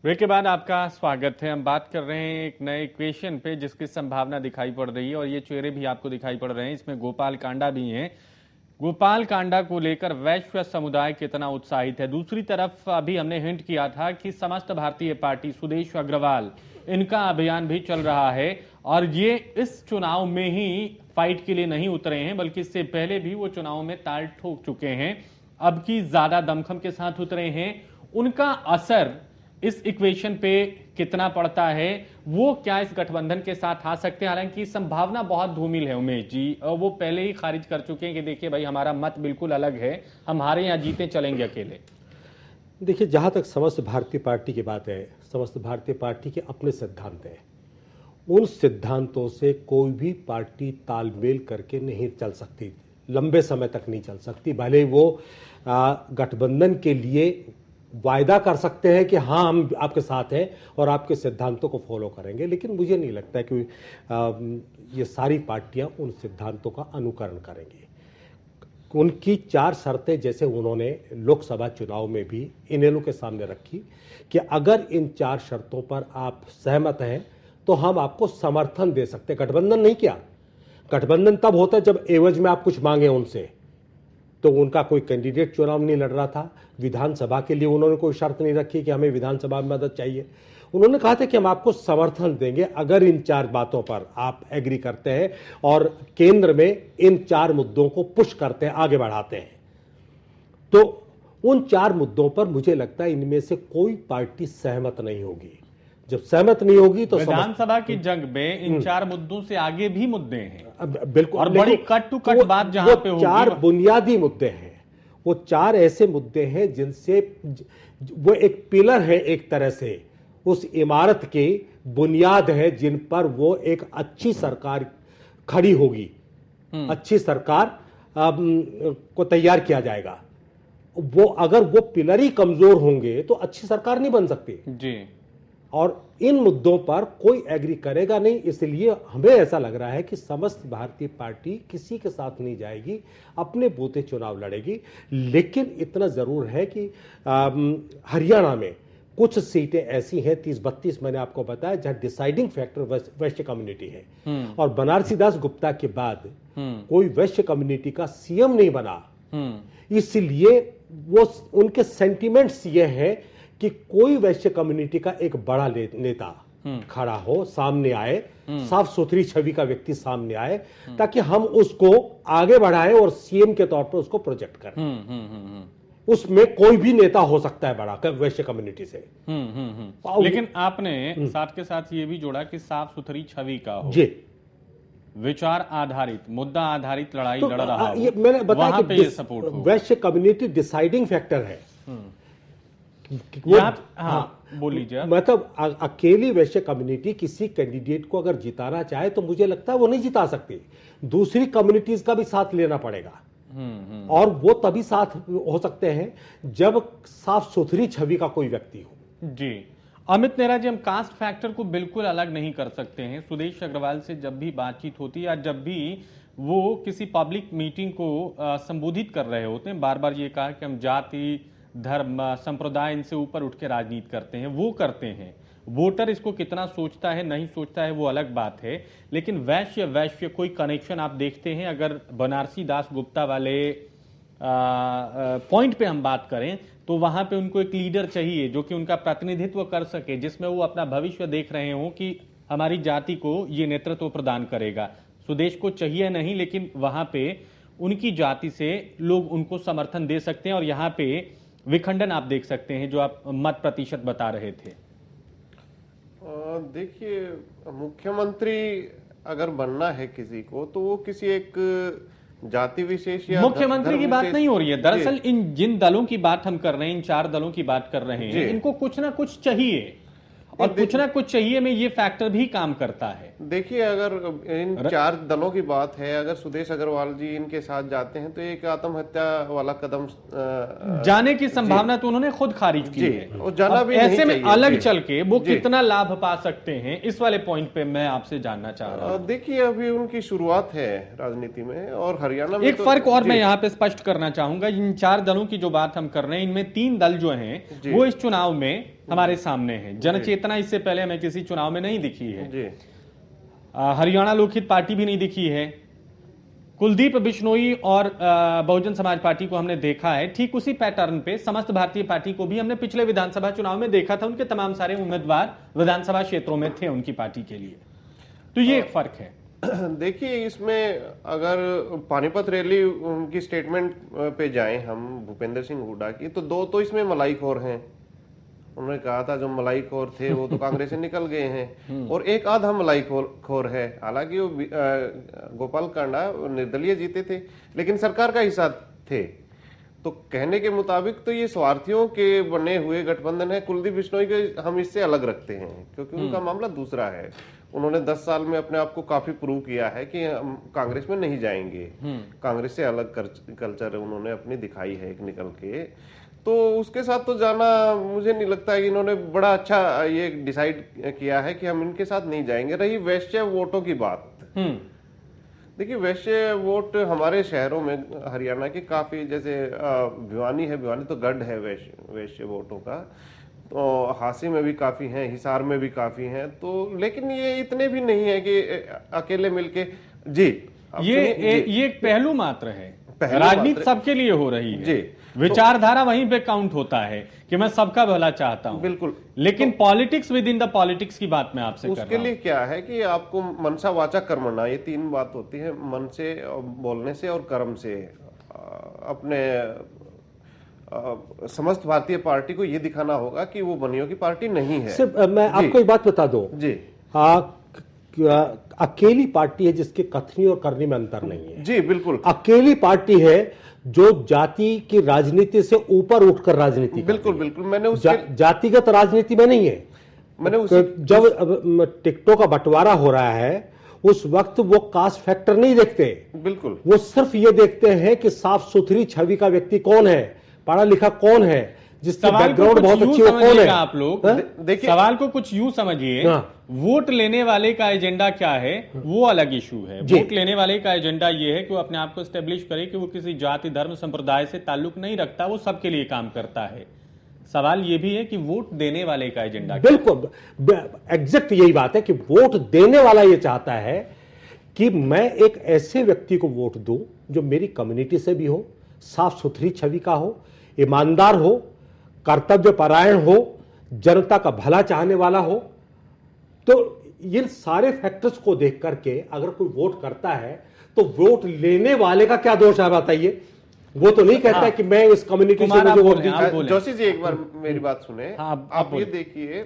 Break के बाद आपका स्वागत है। हम बात कर रहे हैं एक नए इक्वेशन पे जिसकी संभावना दिखाई पड़ रही है और ये चेहरे भी आपको दिखाई पड़ रहे हैं। इसमें गोपाल कांडा भी हैं। गोपाल कांडा को लेकर वैश्य समुदाय कितना उत्साहित है। दूसरी तरफ अभी हमने हिंट किया था कि समस्त भारतीय पार्टी, सुदेश अग्रवाल, इनका अभियान भी चल रहा है और ये इस चुनाव में ही फाइट के लिए नहीं उतरे हैं बल्कि इससे पहले भी वो चुनाव में ताल ठोक चुके हैं। अब की ज्यादा दमखम के साथ उतरे हैं। उनका असर इस इक्वेशन पे कितना पड़ता है, वो क्या इस गठबंधन के साथ आ सकते हैं? हालांकि संभावना बहुत धूमिल है उमेश जी, वो पहले ही खारिज कर चुके हैं कि देखिए भाई हमारा मत बिल्कुल अलग है, हमारे यहां जीते चलेंगे अकेले। देखिए, जहां तक समस्त भारतीय पार्टी की बात है, समस्त भारतीय पार्टी के अपने सिद्धांत हैं। उन सिद्धांतों से कोई भी पार्टी तालमेल करके नहीं चल सकती, लंबे समय तक नहीं चल सकती। भले वो गठबंधन के लिए वायदा कर सकते हैं कि हाँ हम आपके साथ हैं और आपके सिद्धांतों को फॉलो करेंगे, लेकिन मुझे नहीं लगता है कि ये सारी पार्टियां उन सिद्धांतों का अनुकरण करेंगी। उनकी 4 शर्तें जैसे उन्होंने लोकसभा चुनाव में भी इनेलो के सामने रखी कि अगर इन 4 शर्तों पर आप सहमत हैं तो हम आपको समर्थन दे सकते हैं। गठबंधन नहीं किया। गठबंधन तब होता है जब एवज में आप कुछ मांगे उनसे। तो उनका कोई कैंडिडेट चुनाव नहीं लड़ रहा था। विधानसभा के लिए उन्होंने कोई शर्त नहीं रखी कि हमें विधानसभा में मदद चाहिए। उन्होंने कहा था कि हम आपको समर्थन देंगे अगर इन 4 बातों पर आप एग्री करते हैं और केंद्र में इन 4 मुद्दों को पुश करते हैं, आगे बढ़ाते हैं। तो उन 4 मुद्दों पर मुझे लगता है इनमें से कोई पार्टी सहमत नहीं होगी। जब सहमत नहीं होगी तो विधानसभा की जंग में इन 4 मुद्दों से आगे भी मुद्दे हैं। बिल्कुल, और बड़ी कट टू कट बात जहां पे होगी, 4 बुनियादी मुद्दे हैं। वो 4 ऐसे मुद्दे हैं जिनसे वो एक पिलर है, एक तरह से उस इमारत की बुनियाद है जिन पर वो एक अच्छी सरकार खड़ी होगी, अच्छी सरकार को तैयार किया जाएगा। वो अगर वो पिलर ही कमजोर होंगे तो अच्छी सरकार नहीं बन सकती जी। और इन मुद्दों पर कोई एग्री करेगा नहीं। इसलिए हमें ऐसा लग रहा है कि समस्त भारतीय पार्टी किसी के साथ नहीं जाएगी, अपने बूते चुनाव लड़ेगी। लेकिन इतना जरूर है कि हरियाणा में कुछ सीटें ऐसी हैं, 30-32 मैंने आपको बताया, जहां डिसाइडिंग फैक्टर वैश्य कम्युनिटी है। और बनारसी दास गुप्ता के बाद कोई वैश्य कम्युनिटी का सीएम नहीं बना। इसलिए वो उनके सेंटिमेंट्स ये हैं कि कोई वैश्य कम्युनिटी का एक बड़ा नेता खड़ा हो, सामने आए, साफ सुथरी छवि का व्यक्ति सामने आए, ताकि हम उसको आगे बढ़ाएं और सीएम के तौर पर उसको प्रोजेक्ट करें। उसमें कोई भी नेता हो सकता है बड़ा वैश्य कम्युनिटी से। लेकिन आपने साथ के साथ ये भी जोड़ा कि साफ सुथरी छवि का हो, जी, विचार आधारित, मुद्दा आधारित लड़ाई तो लड़ रहा हो, मैंने बताया कि ये सपोर्ट हो। वैश्य कम्युनिटी डिसाइडिंग फैक्टर है। बोल लीजिए। मतलब अकेली वैश्य कम्युनिटी किसी कैंडिडेट को अगर जिताना चाहे तो मुझे लगता है वो नहीं जिता सकती। दूसरी कम्युनिटीज का भी साथ लेना पड़ेगा। और वो तभी साथ हो सकते हैं जब साफ सुथरी छवि का कोई व्यक्ति हो। जी अमित नेहरा जी, हम कास्ट फैक्टर को बिल्कुल अलग नहीं कर सकते हैं। सुदेश अग्रवाल से जब भी बातचीत होती है या जब भी वो किसी पब्लिक मीटिंग को संबोधित कर रहे होते हैं, बार बार ये कहा कि हम जाति, धर्म, संप्रदाय इनसे ऊपर उठ के राजनीति करते हैं। वो करते हैं। वोटर इसको कितना सोचता है, नहीं सोचता है, वो अलग बात है। लेकिन वैश्य कोई कनेक्शन आप देखते हैं? अगर बनारसी दास गुप्ता वाले पॉइंट पे हम बात करें तो वहां पे उनको एक लीडर चाहिए जो कि उनका प्रतिनिधित्व कर सके, जिसमें वो अपना भविष्य देख रहे हो कि हमारी जाति को ये नेतृत्व प्रदान करेगा। सुदेश को चाहिए नहीं, लेकिन वहां पे उनकी जाति से लोग उनको समर्थन दे सकते हैं। और यहाँ पे विखंडन आप देख सकते हैं जो आप मत प्रतिशत बता रहे थे। देखिए, मुख्यमंत्री अगर बनना है किसी को तो वो किसी एक जाति विशेष या मुख्यमंत्री की बात नहीं हो रही है। दरअसल इन जिन दलों की बात हम कर रहे हैं, इन 4 दलों की बात कर रहे हैं, इनको कुछ ना कुछ चाहिए और कुछ ना कुछ चाहिए में ये फैक्टर भी काम करता है। देखिए, अगर इन 4 दलों की बात है, अगर सुदेश अग्रवाल जी इनके साथ जाते हैं तो एक आत्महत्या वाला कदम जाने की संभावना तो उन्होंने खुद खारिज की है। और जाना भी ऐसे में अलग चल के वो कितना लाभ पा सकते हैं, इस वाले पॉइंट पे मैं आपसे जानना चाह रहा हूं। देखिए, अभी उनकी शुरुआत है राजनीति में और हरियाणा में एक फर्क और मैं यहाँ पे स्पष्ट करना चाहूंगा। इन 4 दलों की जो बात हम कर रहे हैं, इनमें 3 दल जो हैं वो इस चुनाव में हमारे सामने है। जनचेतना इससे पहले हमें किसी चुनाव में नहीं दिखी है जी। हरियाणा लोकहित पार्टी भी नहीं दिखी है। कुलदीप बिश्नोई और बहुजन समाज पार्टी को हमने देखा है। ठीक उसी पैटर्न पे समस्त भारतीय पार्टी को भी हमने पिछले विधानसभा चुनाव में देखा था। उनके तमाम सारे उम्मीदवार विधानसभा क्षेत्रों में थे उनकी पार्टी के लिए। तो ये एक फर्क है। देखिए, इसमें अगर पानीपत रैली उनकी स्टेटमेंट पे जाएं हम, भूपेंद्र सिंह हुड्डा की, तो दो तो इसमें मलाईखोर हैं। उन्होंने कहा था जो मलाईखोर थे वो तो कांग्रेस से निकल गए हैं, और एक आधा मलाईखोर है। हालांकि वो गोपाल कांडा निर्दलीय जीते थे लेकिन सरकार का हिस्सा थे। तो कहने के मुताबिक तो ये स्वार्थियों के बने हुए गठबंधन है। कुलदीप बिश्नोई के हम इससे अलग रखते हैं क्योंकि उनका मामला दूसरा है। उन्होंने 10 साल में अपने आप को काफी प्रूव किया है कि हम कांग्रेस में नहीं जाएंगे। कांग्रेस से अलग कल्चर उन्होंने अपनी दिखाई है एक निकल के। तो उसके साथ तो जाना, मुझे नहीं लगता है कि इन्होंने बड़ा अच्छा ये डिसाइड किया है कि हम इनके साथ नहीं जाएंगे। रही वैश्य वोटों की बात, देखिए वैश्य वोट हमारे शहरों में हरियाणा के काफी, जैसे भिवानी है, भिवानी तो गढ़ है वैश्य वोटों का, तो हांसी में भी काफी हैं, हिसार में भी काफी हैं। तो लेकिन ये इतने भी नहीं है कि अकेले मिलके जी ये एक पहलू मात्र है। राजनीति सबके लिए हो रही है जी। विचारधारा वहीं पे काउंट होता है कि मैं सबका भला चाहता हूं। बिल्कुल। लेकिन politics with in the politics की बात मैं आपसे कर रहा हूं। उसके लिए क्या है कि आपको मनसा वाचा कर्मणा, ये 3 बात होती है। मन से, बोलने से और कर्म से अपने समस्त भारतीय पार्टी को ये दिखाना होगा कि वो बनियों की पार्टी नहीं है। सिर्फ मैं आपको एक बात बता दूं जी, अकेली पार्टी है जिसके कथनी और करनी में अंतर नहीं है। जी बिल्कुल। अकेली पार्टी है जो जाति की राजनीति से ऊपर उठकर राजनीति बिल्कुल बिल्कुल। मैंने जातिगत राजनीति में नहीं है। मैंने जब टिकटों का बंटवारा हो रहा है उस वक्त वो कास्ट फैक्टर नहीं देखते। बिल्कुल। वो सिर्फ ये देखते हैं कि साफ सुथरी छवि का व्यक्ति कौन है, पढ़ा लिखा कौन है, जिसका बैकग्राउंड बहुत अच्छी हो, कौन है। आप लोग देखिए, सवाल को कुछ यूं समझिए, वोट लेने वाले का एजेंडा क्या है वो अलग इशू है। वोट लेने वाले का एजेंडा ये है कि वो अपने आप को एस्टेब्लिश करे कि वो किसी जाति, धर्म, संप्रदाय से ताल्लुक नहीं रखता, वो सबके लिए काम करता है। सवाल ये भी है कि वोट देने वाले का एजेंडा, बिल्कुल एग्जैक्ट यही बात है कि वोट देने वाला ये चाहता है कि मैं एक ऐसे व्यक्ति को वोट दूं जो मेरी कम्युनिटी से भी हो, साफ सुथरी छवि का हो, ईमानदार हो, कर्तव्य परायण हो, जनता का भला चाहने वाला हो। तो ये सारे फैक्टर्स को देख करके अगर कोई वोट करता है तो वोट लेने वाले का क्या दोष है बताइए। वो तो नहीं कहता है कि मैं इस कम्युनिटी से मुझे वोट दीजिए। जोशी जी एक बार मेरी बात सुने। आप ये देखिए,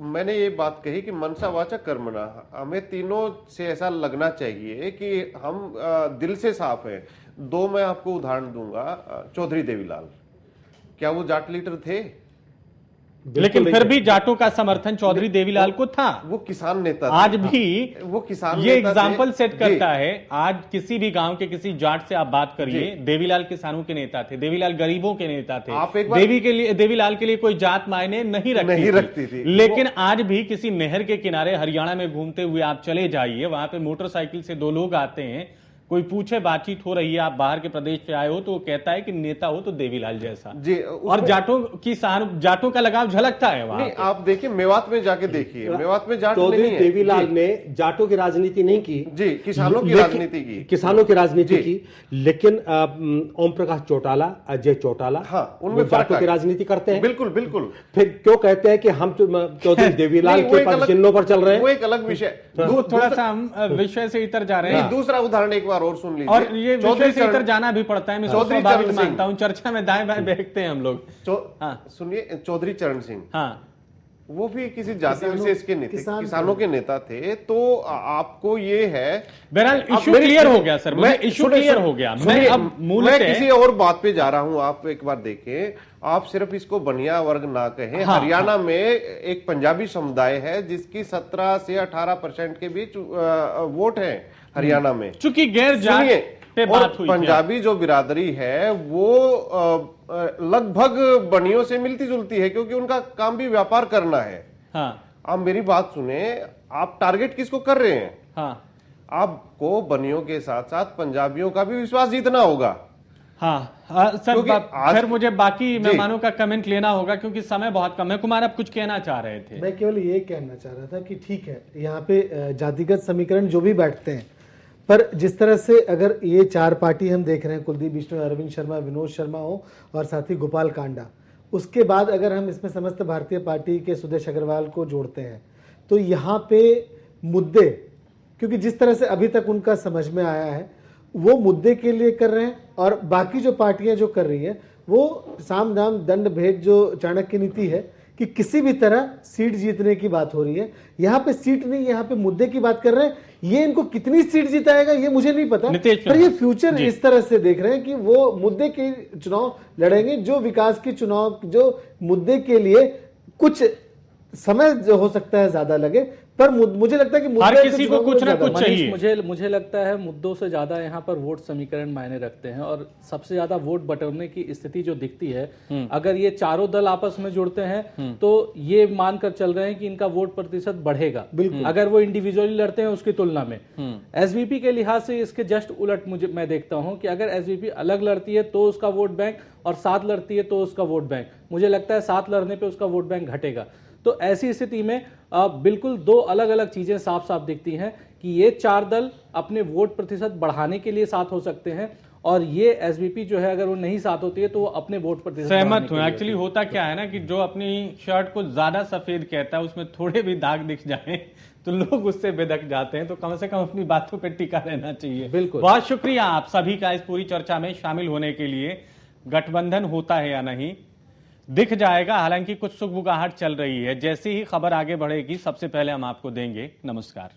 मैंने ये बात कही कि मनसा वाचा कर्मणा, हमें तीनों से ऐसा लगना चाहिए कि हम दिल से साफ है। 2 मैं आपको उदाहरण दूंगा। चौधरी देवीलाल, क्या वो जाट लीडर थे? लेकिन फिर भी जाटों का समर्थन चौधरी देवीलाल को था। वो किसान नेता आज भी वो किसान ये एग्जाम्पल सेट करता है। आज किसी भी गांव के किसी जाट से आप बात करिए, देवीलाल किसानों के नेता थे, देवीलाल गरीबों के नेता थे। देवीलाल के लिए कोई जात मायने नहीं रखती थी। लेकिन आज भी किसी नहर के किनारे हरियाणा में घूमते हुए आप चले जाइए, वहां पे मोटरसाइकिल से 2 लोग आते हैं, कोई पूछे, बातचीत हो रही है, आप बाहर के प्रदेश से आए हो, तो वो कहता है कि नेता हो तो देवीलाल जैसा जी। और जाटों का लगाव झलकता है वहां। आप देखिए, मेवात में जाके देखिए, मेवात में जाट नहीं है। देवीलाल ने जाटों की राजनीति नहीं की जी, किसानों की राजनीति की, किसानों की राजनीति की। लेकिन ओम प्रकाश चौटाला, अजय चौटाला, उनमें जाटों की राजनीति करते हैं। बिल्कुल बिल्कुल। फिर क्यों कहते हैं कि हम चौधरी देवीलाल के पद चिन्हों पर चल रहे हैं? वो एक अलग विषय। थोड़ा सा हम विषय से इतर जा रहे हैं। दूसरा उदाहरण एक और सुन लीजिए। और ये विषय से इतर जाना भी पड़ता है, मैं स्वाभाविक मानता हूं। चर्चा में दाएं बाएं बहकते हैं हम लोग। सुनिए, चौधरी चरण सिंह, वो भी किसी जाति विशेष के नेता, किसानों के नेता थे। तो आपको ये है, बहरहाल इशू क्लियर हो गया सर, मुझे इशू क्लियर हो गया। मैं किसी और बात पे जा रहा हूं। आप एक बार देखें, आप सिर्फ इसको बनिया वर्ग ना कहें। हरियाणा में एक पंजाबी समुदाय है जिसकी 17 से 18% के बीच वोट है हरियाणा में। चूंकि गैर जाट पे बात हुई, पंजाबी जो बिरादरी है वो लगभग बनियों से मिलती जुलती है, क्योंकि उनका काम भी व्यापार करना है। आप मेरी बात सुने, आप टारगेट किसको कर रहे हैं? आपको बनियों के साथ साथ पंजाबियों का भी विश्वास जीतना होगा। हाँ सर, फिर मुझे बाकी मेहमानों का कमेंट लेना होगा क्योंकि समय बहुत कम है। कुमार, आप कुछ कहना चाह रहे थे? मैं केवल ये कहना चाह रहा था कि ठीक है, यहाँ पे जातिगत समीकरण जो भी बैठते हैं, पर जिस तरह से अगर ये चार पार्टी हम देख रहे हैं, कुलदीप बिश्नोई, अरविंद शर्मा, विनोद शर्मा हो और साथ ही गोपाल कांडा, उसके बाद अगर हम इसमें समस्त भारतीय पार्टी के सुदेश अग्रवाल को जोड़ते हैं तो यहाँ पे मुद्दे, क्योंकि जिस तरह से अभी तक उनका समझ में आया है वो मुद्दे के लिए कर रहे हैं, और बाकी जो पार्टियां जो कर रही है वो साम दाम दंड भेद जो चाणक्य नीति है कि किसी भी तरह सीट जीतने की बात हो रही है। यहाँ पे सीट नहीं, यहाँ पे मुद्दे की बात कर रहे हैं। ये इनको कितनी सीट जिताएगा ये मुझे नहीं पता, पर ये फ्यूचर इस तरह से देख रहे हैं कि वो मुद्दे के चुनाव लड़ेंगे, जो विकास के चुनाव, जो मुद्दे के लिए कुछ समय जो हो सकता है ज्यादा लगे, पर मुझे लगता है कि हर किसी को कुछ ना कुछ चाहिए। मुझे लगता है मुद्दों से ज्यादा यहाँ पर वोट समीकरण मायने रखते हैं, और सबसे ज्यादा वोट बटोरने की स्थिति जो दिखती है, अगर ये चारों दल आपस में जुड़ते हैं तो ये मानकर चल रहे हैं कि इनका वोट प्रतिशत बढ़ेगा, अगर वो इंडिविजुअली लड़ते हैं उसकी तुलना में। एसवीपी के लिहाज से इसके जस्ट उलट मैं देखता हूं कि अगर एसवीपी अलग लड़ती है तो उसका वोट बैंक, और साथ लड़ती है तो उसका वोट बैंक, मुझे लगता है साथ लड़ने पे उसका वोट बैंक घटेगा। तो ऐसी स्थिति में बिल्कुल दो अलग अलग चीजें साफ साफ दिखती हैं कि ये चार दल अपने वोट प्रतिशत बढ़ाने के लिए साथ हो सकते हैं, और ये एसवीपी जो है अगर वो नहीं साथ होती है तो वो अपने वोट प्रतिशत। सहमत हूं। एक्चुअली होता क्या है ना कि जो अपनी शर्ट को ज्यादा सफेद कहता है उसमें थोड़े भी दाग दिख जाए तो लोग उससे बेधक जाते हैं, तो कम से कम अपनी बातों पर टिका रहना चाहिए। बिल्कुल, बहुत शुक्रिया आप सभी का इस पूरी चर्चा में शामिल होने के लिए। गठबंधन होता है या नहीं दिख जाएगा, हालांकि कुछ सुगबुगाहट चल रही है। जैसी ही खबर आगे बढ़ेगी सबसे पहले हम आपको देंगे। नमस्कार।